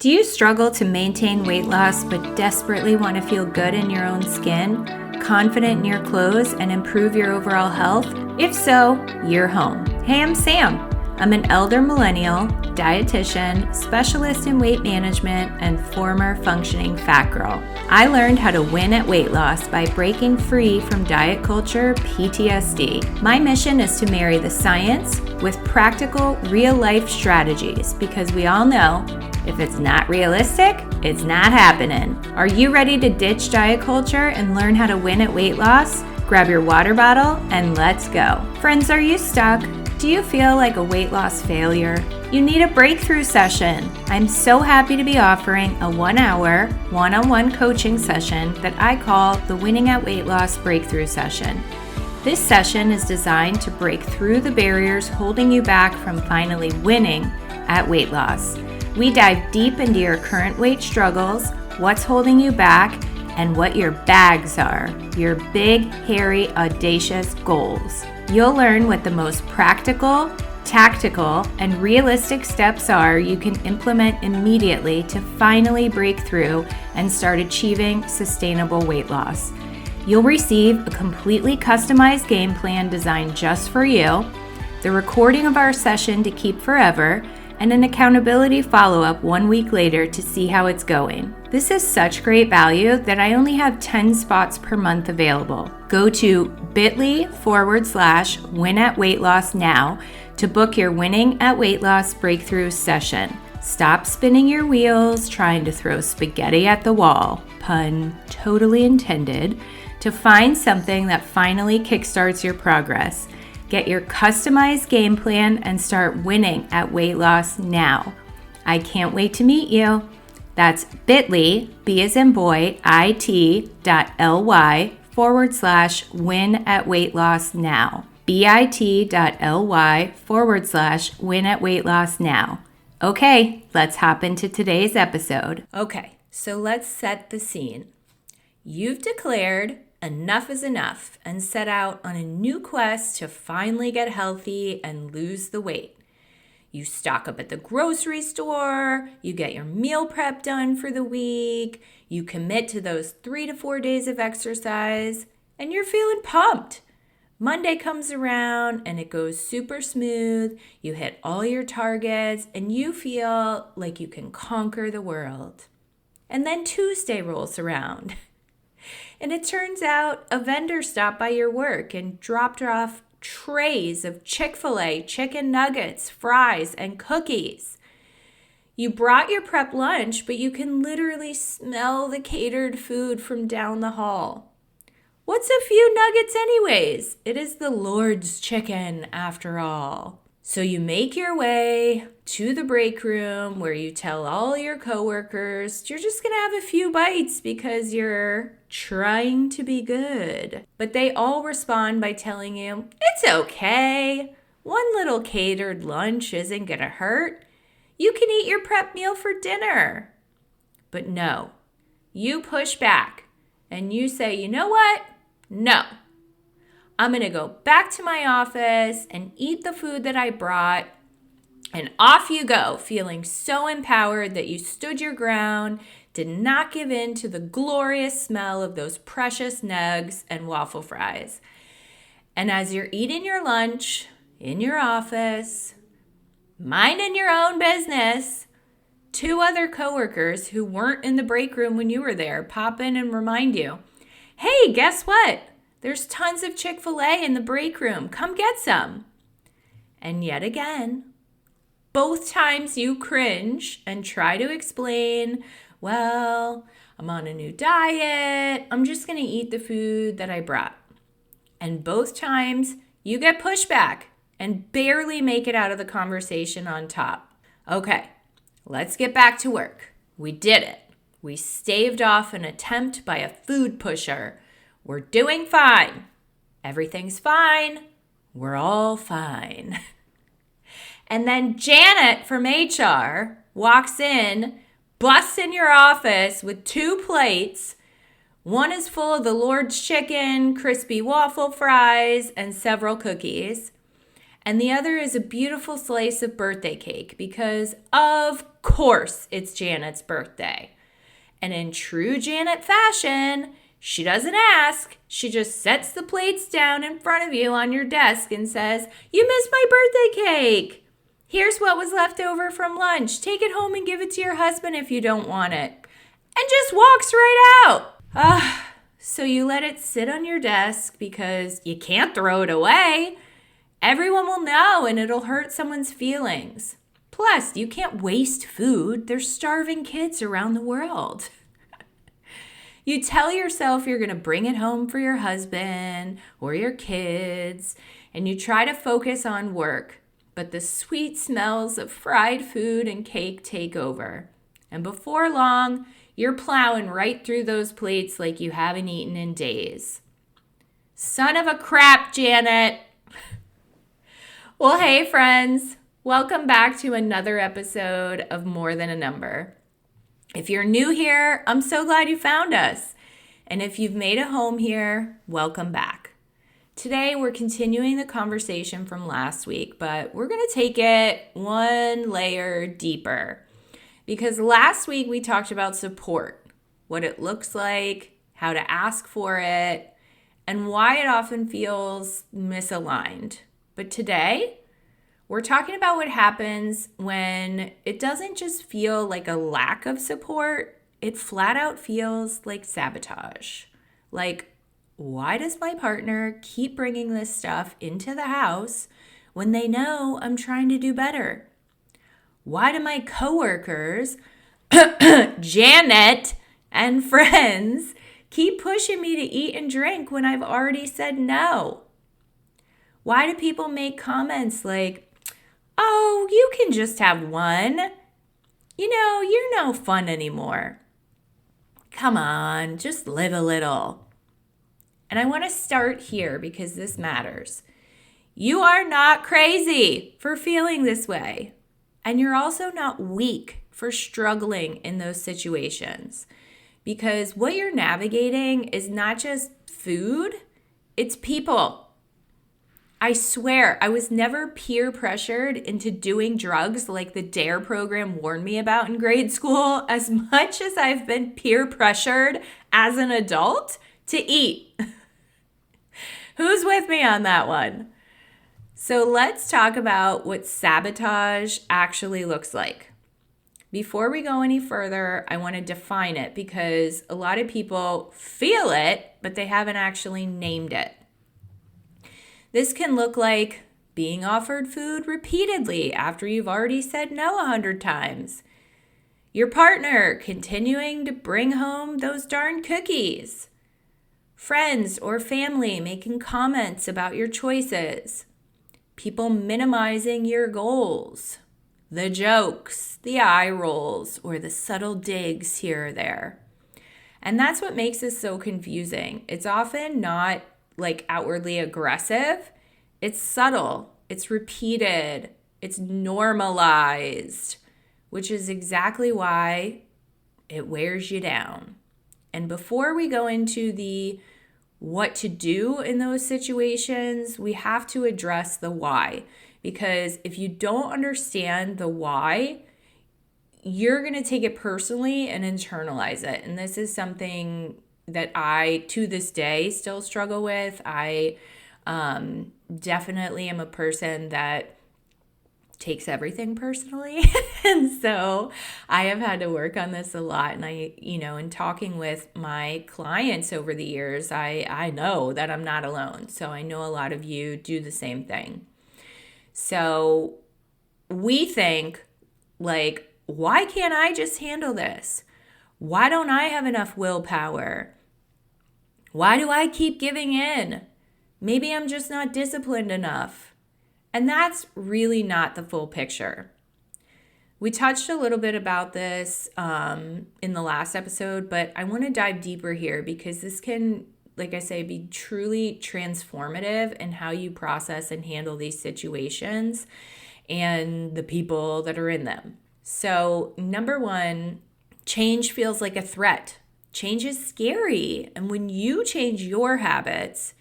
Do you struggle to maintain weight loss but desperately want to feel good in your own skin, confident in your clothes, and improve your overall health? If so, you're home. Hey, I'm Sam. I'm an elder millennial, dietitian, specialist in weight management, and former functioning fat girl. I learned how to win at weight loss by breaking free from diet culture PTSD. My mission is to marry the science with practical, real-life strategies because we all know if it's not realistic, it's not happening. Are you ready to ditch diet culture and learn how to win at weight loss? Grab your water bottle and let's go. Friends, are you stuck? Do you feel like a weight loss failure? You need a breakthrough session. I'm so happy to be offering a 1-hour, one-on-one coaching session that I call the Winning at Weight Loss Breakthrough Session. This session is designed to break through the barriers holding you back from finally winning at weight loss. We dive deep into your current weight struggles, what's holding you back, and what your bags are, your big, hairy, audacious goals. You'll learn what the most practical, tactical, and realistic steps are you can implement immediately to finally break through and start achieving sustainable weight loss. You'll receive a completely customized game plan designed just for you, the recording of our session to keep forever, and an accountability follow-up 1 week later to see how it's going. This is such great value that I only have 10 spots per month available. Go to bit.ly/win at weight loss now to book your Winning at Weight Loss Breakthrough session. Stop spinning your wheels trying to throw spaghetti at the wall, pun totally intended, to find something that finally kickstarts your progress. Get your customized game plan and start winning at weight loss now. I can't wait to meet you. That's bit.ly, B as in boy, it.ly/win at weight loss now. bit.ly/win at weight loss now. Okay, let's hop into today's episode. Okay, so let's set the scene. You've declared enough is enough and set out on a new quest to finally get healthy and lose the weight. You stock up at the grocery store, you get your meal prep done for the week, you commit to those 3 to 4 days of exercise, and you're feeling pumped. Monday comes around and it goes super smooth, you hit all your targets, and you feel like you can conquer the world. And then Tuesday rolls around. And it turns out a vendor stopped by your work and dropped off trays of Chick-fil-A chicken nuggets, fries, and cookies. You brought your prep lunch, but you can literally smell the catered food from down the hall. What's a few nuggets anyways? It is the Lord's chicken after all. So you make your way to the break room where you tell all your coworkers you're just going to have a few bites because you're trying to be good. But they all respond by telling you, it's okay. One little catered lunch isn't going to hurt. You can eat your prep meal for dinner. But no, you push back and you say, you know what? No. I'm going to go back to my office and eat the food that I brought. And off you go, feeling so empowered that you stood your ground, did not give in to the glorious smell of those precious nugs and waffle fries. And as you're eating your lunch in your office, minding your own business, 2 other coworkers who weren't in the break room when you were there pop in and remind you, hey, guess what? There's tons of Chick-fil-A in the break room. Come get some. And yet again, both times you cringe and try to explain, well, I'm on a new diet. I'm just going to eat the food that I brought. And both times you get pushback and barely make it out of the conversation on top. Okay, let's get back to work. We did it. We staved off an attempt by a food pusher. We're doing fine. Everything's fine. We're all fine. And then Janet from HR walks in, busts in your office with 2 plates. One is full of the Lord's chicken, crispy waffle fries, and several cookies. And the other is a beautiful slice of birthday cake because, of course, it's Janet's birthday. And in true Janet fashion, she doesn't ask. She just sets the plates down in front of you on your desk and says, "You missed my birthday cake. Here's what was left over from lunch. Take it home and give it to your husband if you don't want it." And just walks right out. So you let it sit on your desk because you can't throw it away. Everyone will know and it'll hurt someone's feelings. Plus, you can't waste food. There's starving kids around the world. You tell yourself you're going to bring it home for your husband or your kids, and you try to focus on work, but the sweet smells of fried food and cake take over. And before long, you're plowing right through those plates like you haven't eaten in days. Son of a crap, Janet. Well, hey, friends. Welcome back to another episode of More Than a Number. If you're new here, I'm so glad you found us. And if you've made a home here, welcome back. Today, we're continuing the conversation from last week, but we're going to take it one layer deeper. Because last week, we talked about support, what it looks like, how to ask for it, and why it often feels misaligned. But today, we're talking about what happens when it doesn't just feel like a lack of support, it flat out feels like sabotage. Like, why does my partner keep bringing this stuff into the house when they know I'm trying to do better? Why do my coworkers, Janet, and friends keep pushing me to eat and drink when I've already said no? Why do people make comments like, "Oh, you can just have one. You're no fun anymore. Come on, just live a little." And I want to start here because this matters. You are not crazy for feeling this way. And you're also not weak for struggling in those situations. Because what you're navigating is not just food, it's people. I swear, I was never peer pressured into doing drugs like the DARE program warned me about in grade school as much as I've been peer pressured as an adult to eat. Who's with me on that one? So let's talk about what sabotage actually looks like. Before we go any further, I want to define it because a lot of people feel it, but they haven't actually named it. This can look like being offered food repeatedly after you've already said no 100 times. Your partner continuing to bring home those darn cookies. Friends or family making comments about your choices. People minimizing your goals. The jokes, the eye rolls, or the subtle digs here or there. And that's what makes this so confusing. It's often not like outwardly aggressive. It's subtle, it's repeated, it's normalized, which is exactly why it wears you down. And before we go into the what to do in those situations, we have to address the why. Because if you don't understand the why, you're going to take it personally and internalize it. And this is something that I, to this day, still struggle with. I definitely am a person that takes everything personally. And so I have had to work on this a lot. And in talking with my clients over the years, I know that I'm not alone. So I know a lot of you do the same thing. So we think like, why can't I just handle this? Why don't I have enough willpower? Why do I keep giving in? Maybe I'm just not disciplined enough. And that's really not the full picture. We touched a little bit about this in the last episode, but I want to dive deeper here because this can, like I say, be truly transformative in how you process and handle these situations and the people that are in them. So, number one, change feels like a threat. Change is scary. And when you change your habits,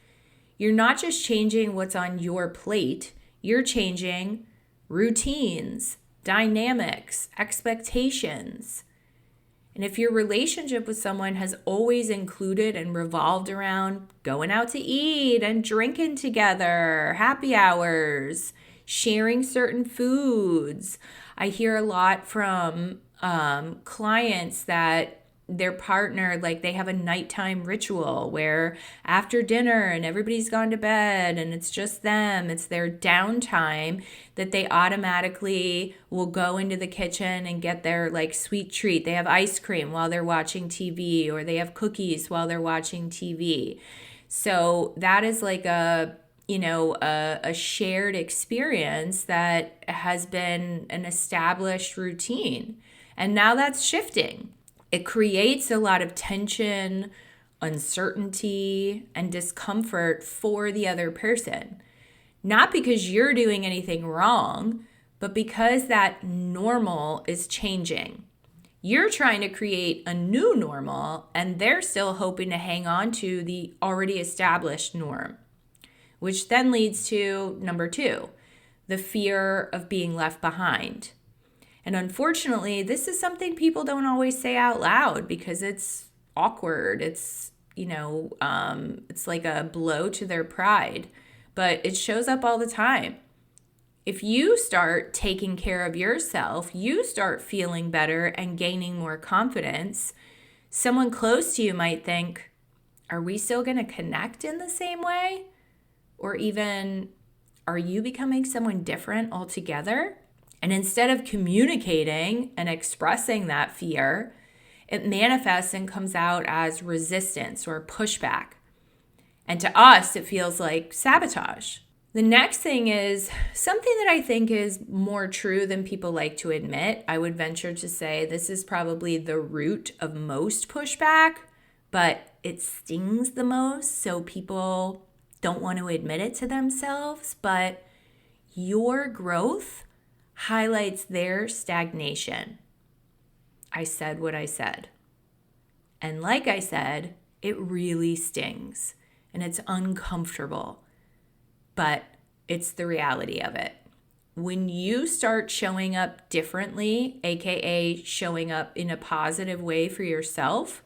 you're not just changing what's on your plate, You're changing routines, dynamics, expectations. And if your relationship with someone has always included and revolved around going out to eat and drinking together, happy hours, sharing certain foods, I hear a lot from clients that their partner, like they have a nighttime ritual where after dinner and everybody's gone to bed and it's just them, it's their downtime, that they automatically will go into the kitchen and get their like sweet treat. They have ice cream while they're watching TV, or they have cookies while they're watching TV. So that is like a shared experience that has been an established routine. And now that's shifting. It creates a lot of tension, uncertainty, and discomfort for the other person. Not because you're doing anything wrong, but because that normal is changing. You're trying to create a new normal, and they're still hoping to hang on to the already established norm, which then leads to number 2, the fear of being left behind. And unfortunately, this is something people don't always say out loud because it's awkward. It's, it's like a blow to their pride, but it shows up all the time. If you start taking care of yourself, you start feeling better and gaining more confidence, someone close to you might think, are we still going to connect in the same way? Or even, are you becoming someone different altogether? And instead of communicating and expressing that fear, it manifests and comes out as resistance or pushback. And to us, it feels like sabotage. The next thing is something that I think is more true than people like to admit. I would venture to say this is probably the root of most pushback, but it stings the most, so people don't want to admit it to themselves. But your growth highlights their stagnation. I said what I said. And like I said, it really stings and it's uncomfortable, but it's the reality of it. When you start showing up differently, aka showing up in a positive way for yourself,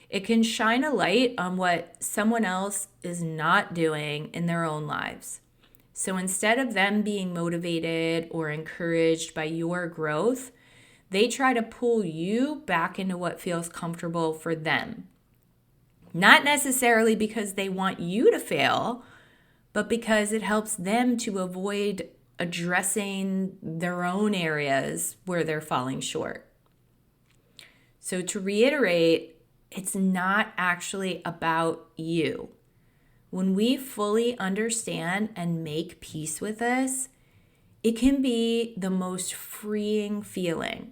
it can shine a light on what someone else is not doing in their own lives. So instead of them being motivated or encouraged by your growth, they try to pull you back into what feels comfortable for them. Not necessarily because they want you to fail, but because it helps them to avoid addressing their own areas where they're falling short. So to reiterate, it's not actually about you. When we fully understand and make peace with this, it can be the most freeing feeling.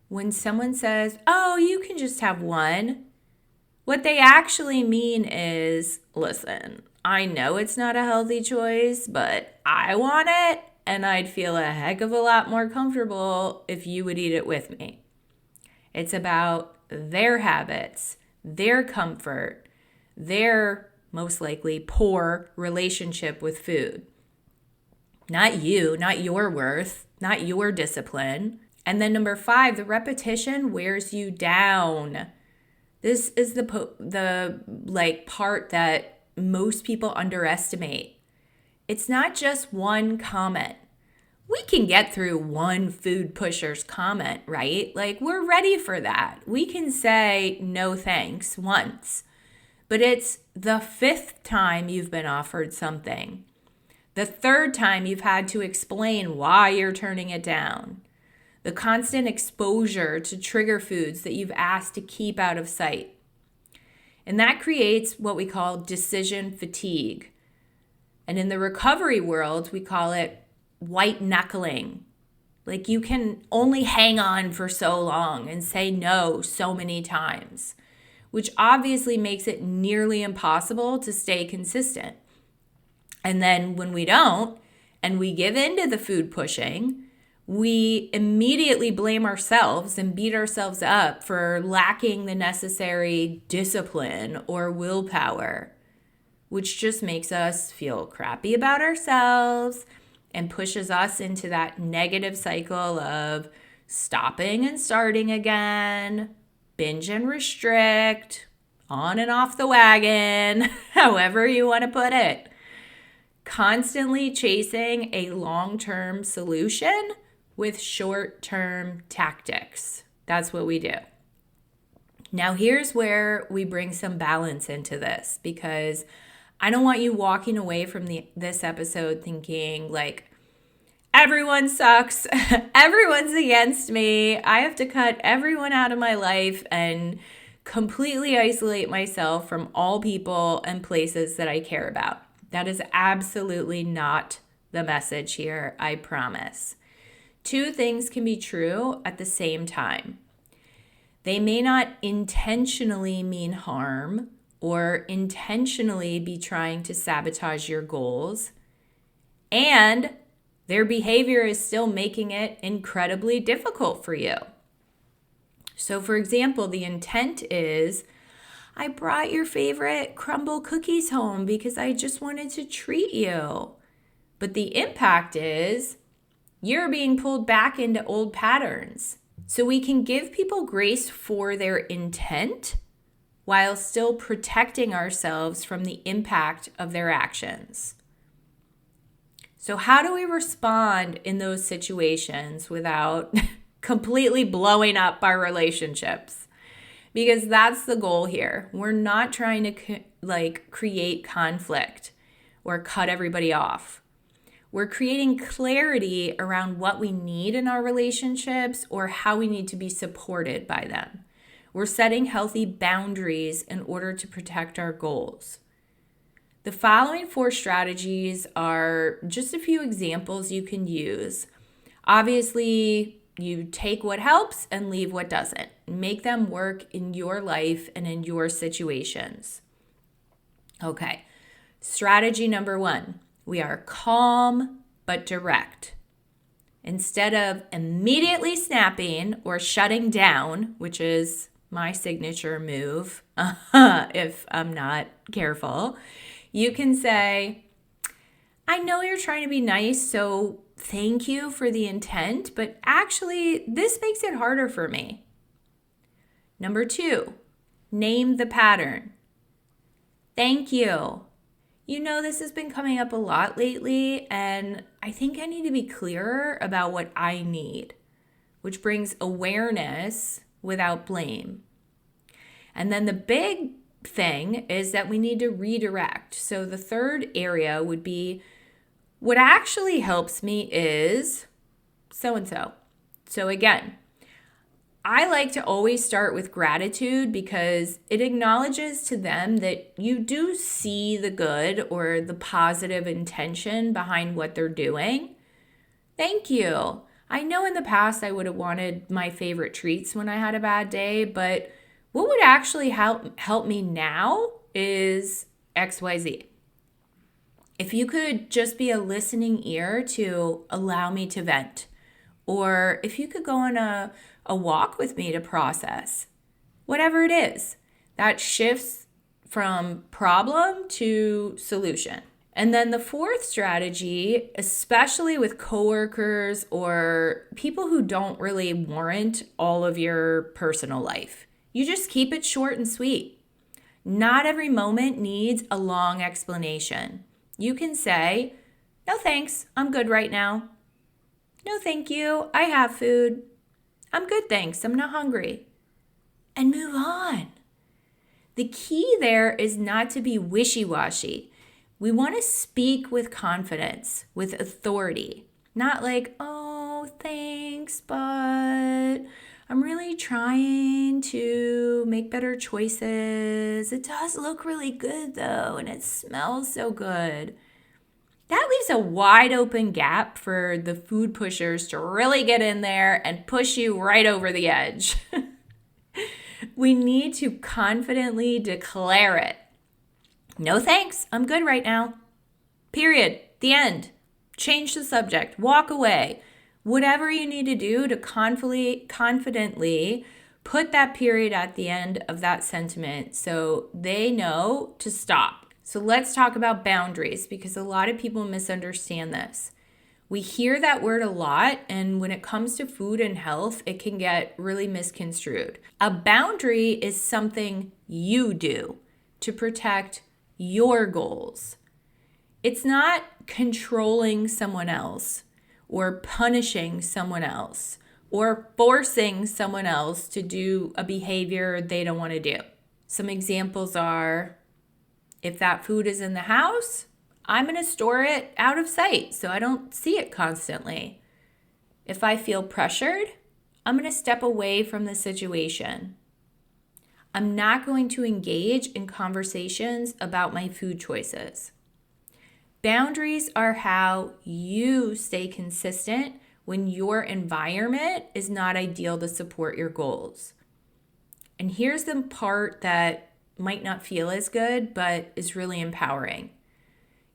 When someone says, oh, you can just have one, what they actually mean is, listen, I know it's not a healthy choice, but I want it, and I'd feel a heck of a lot more comfortable if you would eat it with me. It's about their habits, their comfort, their most likely poor relationship with food. Not you, not your worth, not your discipline. And then number 5, the repetition wears you down. This is the part that most people underestimate. It's not just one comment. We can get through one food pusher's comment, right? Like, we're ready for that. We can say no thanks once. But it's the 5th time you've been offered something. The 3rd time you've had to explain why you're turning it down. The constant exposure to trigger foods that you've asked to keep out of sight. And that creates what we call decision fatigue. And in the recovery world, we call it white knuckling. Like, you can only hang on for so long and say no so many times, which obviously makes it nearly impossible to stay consistent. And then when we don't, and we give in to the food pushing, we immediately blame ourselves and beat ourselves up for lacking the necessary discipline or willpower, which just makes us feel crappy about ourselves and pushes us into that negative cycle of stopping and starting again, binge and restrict, on and off the wagon, however you want to put it. Constantly chasing a long-term solution with short-term tactics. That's what we do. Now, here's where we bring some balance into this, because I don't want you walking away from this episode thinking like, everyone sucks, everyone's against me, I have to cut everyone out of my life and completely isolate myself from all people and places that I care about. That is absolutely not the message here, I promise. Two things can be true at the same time. They may not intentionally mean harm or intentionally be trying to sabotage your goals, and their behavior is still making it incredibly difficult for you. So, for example, the intent is, I brought your favorite crumble cookies home because I just wanted to treat you. But the impact is you're being pulled back into old patterns. So we can give people grace for their intent while still protecting ourselves from the impact of their actions. So how do we respond in those situations without completely blowing up our relationships? Because that's the goal here. We're not trying to create conflict or cut everybody off. We're creating clarity around what we need in our relationships or how we need to be supported by them. We're setting healthy boundaries in order to protect our goals. The following 4 strategies are just a few examples you can use. Obviously, you take what helps and leave what doesn't. Make them work in your life and in your situations. Okay, strategy number 1. We are calm but direct. Instead of immediately snapping or shutting down, which is my signature move if I'm not careful, you can say, I know you're trying to be nice, so thank you for the intent, but actually this makes it harder for me. Number 2, name the pattern. Thank you. You know, this has been coming up a lot lately, and I think I need to be clearer about what I need, which brings awareness without blame. And then the big thing is that we need to redirect. So the third area would be, what actually helps me is so-and-so. So again, I like to always start with gratitude because it acknowledges to them that you do see the good or the positive intention behind what they're doing. Thank you. I know in the past I would have wanted my favorite treats when I had a bad day, but what would actually help me now is XYZ. If you could just be a listening ear to allow me to vent, or if you could go on a walk with me to process, whatever it is, that shifts from problem to solution. And then the fourth strategy, especially with coworkers or people who don't really warrant all of your personal life, you just keep it short and sweet. Not every moment needs a long explanation. You can say, no thanks, I'm good right now. No thank you, I have food. I'm good, thanks, I'm not hungry. And move on. The key there is not to be wishy-washy. We want to speak with confidence, with authority. Not like, oh, thanks, but I'm really trying to make better choices. It does look really good, though, and it smells so good. That leaves a wide open gap for the food pushers to really get in there and push you right over the edge. We need to confidently declare it. No thanks, I'm good right now. Period. The end. Change the subject. Walk away. Whatever you need to do to confidently put that period at the end of that sentiment so they know to stop. So let's talk about boundaries because a lot of people misunderstand this. We hear that word a lot, and when it comes to food and health, it can get really misconstrued. A boundary is something you do to protect your goals. It's not controlling someone else or punishing someone else or forcing someone else to do a behavior they don't want to do. Some examples are, if that food is in the house, I'm going to store it out of sight so I don't see it constantly. If I feel pressured, I'm going to step away from the situation. I'm not going to engage in conversations about my food choices. Boundaries are how you stay consistent when your environment is not ideal to support your goals. And here's the part that might not feel as good, but is really empowering.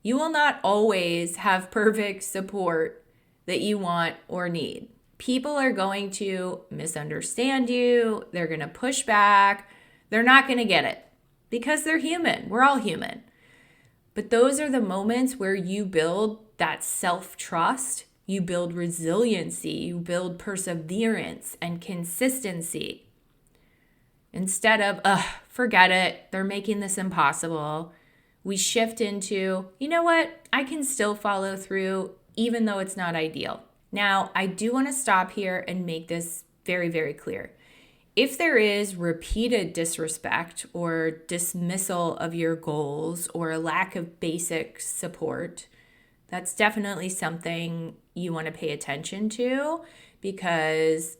You will not always have perfect support that you want or need. People are going to misunderstand you. They're going to push back. They're not going to get it because they're human. We're all human. But those are the moments where you build that self-trust. You build resiliency. You build perseverance and consistency. Instead of, forget it. They're making this impossible. We shift into, you know what? I can still follow through even though it's not ideal. Now, I do want to stop here and make this very, very clear. If there is repeated disrespect or dismissal of your goals or a lack of basic support, that's definitely something you want to pay attention to because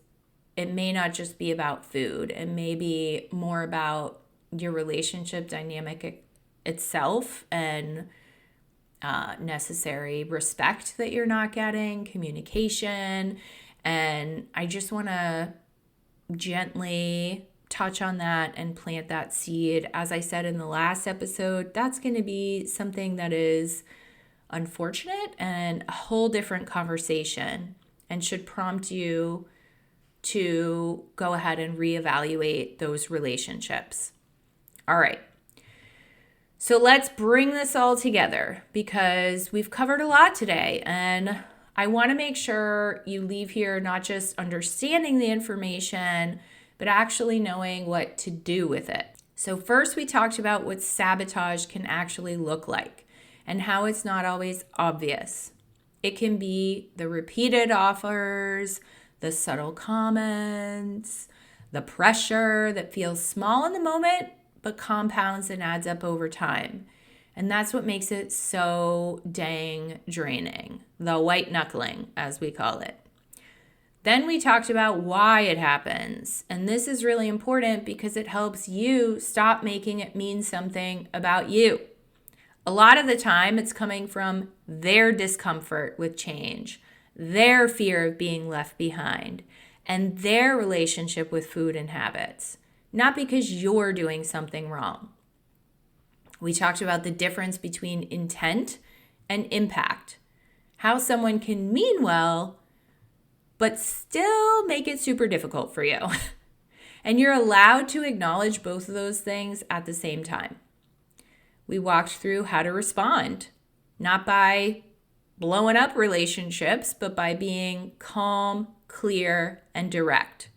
it may not just be about food. It may be more about your relationship dynamic itself and necessary respect that you're not getting, communication. And I just want to gently touch on that and plant that seed. As I said in the last episode, that's going to be something that is unfortunate and a whole different conversation and should prompt you to go ahead and reevaluate those relationships. All right. So let's bring this all together because we've covered a lot today, and I want to make sure you leave here not just understanding the information, but actually knowing what to do with it. So first we talked about what sabotage can actually look like and how it's not always obvious. It can be the repeated offers, the subtle comments, the pressure that feels small in the moment, but compounds and adds up over time. And that's what makes it so dang draining, the white knuckling, as we call it. Then we talked about why it happens. And this is really important because it helps you stop making it mean something about you. A lot of the time, it's coming from their discomfort with change, their fear of being left behind, and their relationship with food and habits. Not because you're doing something wrong. We talked about the difference between intent and impact. How someone can mean well, but still make it super difficult for you. And you're allowed to acknowledge both of those things at the same time. We walked through how to respond, not by blowing up relationships, but by being calm, clear, and direct.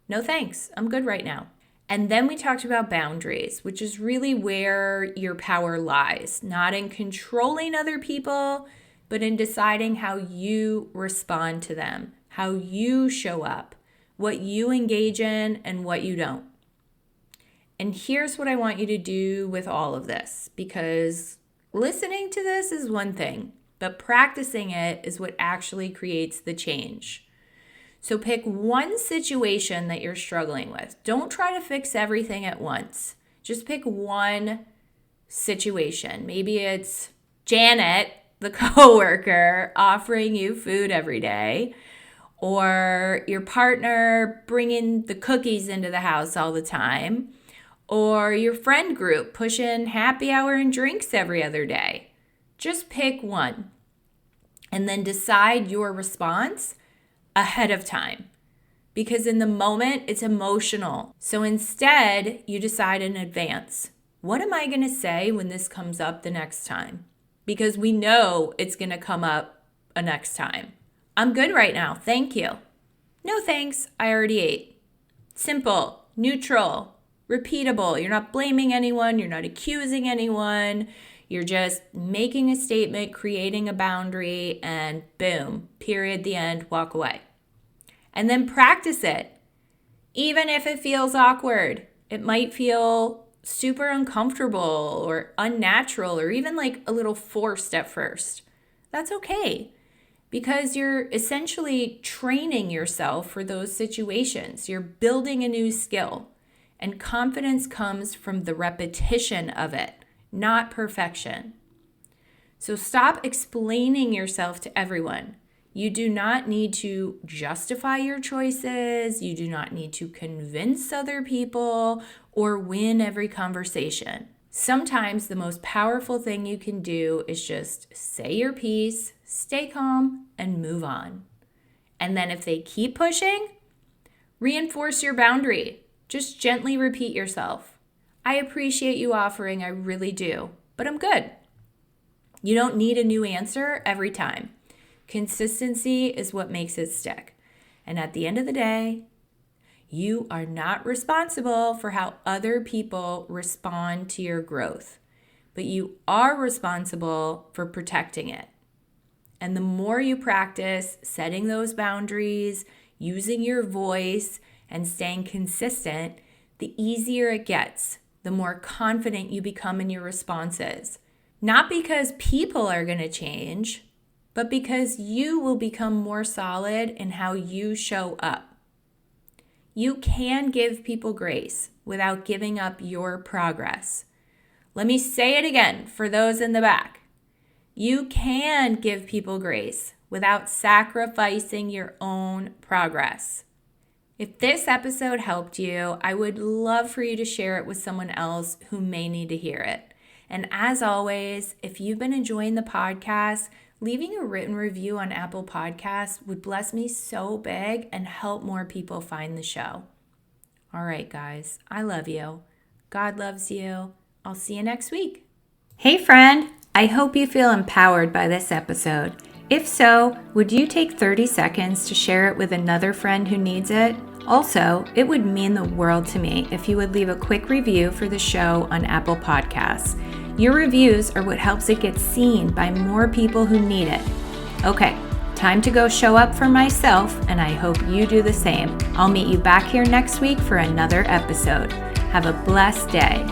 No thanks, I'm good right now. And then we talked about boundaries, which is really where your power lies, not in controlling other people, but in deciding how you respond to them, how you show up, what you engage in and what you don't. And here's what I want you to do with all of this, because listening to this is one thing, but practicing it is what actually creates the change. So pick one situation that you're struggling with. Don't try to fix everything at once. Just pick one situation. Maybe it's Janet, the coworker, offering you food every day, or your partner bringing the cookies into the house all the time, or your friend group pushing happy hour and drinks every other day. Just pick one and then decide your response ahead of time, because in the moment it's emotional. So instead, you decide in advance. what am I going to say when this comes up the next time? Because we know it's going to come up a next time. I'm good right now. Thank you. No thanks. I already ate. Simple, neutral, repeatable. You're not blaming anyone. You're not accusing anyone. You're just making a statement, creating a boundary, and boom, period, the end, walk away. And then practice it. Even if it feels awkward, it might feel super uncomfortable or unnatural or even like a little forced at first. That's okay, because you're essentially training yourself for those situations. You're building a new skill, and confidence comes from the repetition of it, not perfection. So stop explaining yourself to everyone. You do not need to justify your choices. You do not need to convince other people or win every conversation. Sometimes the most powerful thing you can do is just say your piece, stay calm, and move on. And then if they keep pushing, reinforce your boundary. Just gently repeat yourself. I appreciate you offering, I really do, but I'm good. You don't need a new answer every time. Consistency is what makes it stick. And at the end of the day, you are not responsible for how other people respond to your growth, but you are responsible for protecting it. And the more you practice setting those boundaries, using your voice, and staying consistent, the easier it gets, the more confident you become in your responses. Not because people are going to change, but because you will become more solid in how you show up. You can give people grace without giving up your progress. Let me say it again for those in the back. You can give people grace without sacrificing your own progress. If this episode helped you, I would love for you to share it with someone else who may need to hear it. And as always, if you've been enjoying the podcast, leaving a written review on Apple Podcasts would bless me so big and help more people find the show. All right, guys, I love you. God loves you. I'll see you next week. Hey, friend. I hope you feel empowered by this episode. If so, would you take 30 seconds to share it with another friend who needs it? Also, it would mean the world to me if you would leave a quick review for the show on Apple Podcasts. Your reviews are what helps it get seen by more people who need it. Okay, time to go show up for myself, and I hope you do the same. I'll meet you back here next week for another episode. Have a blessed day.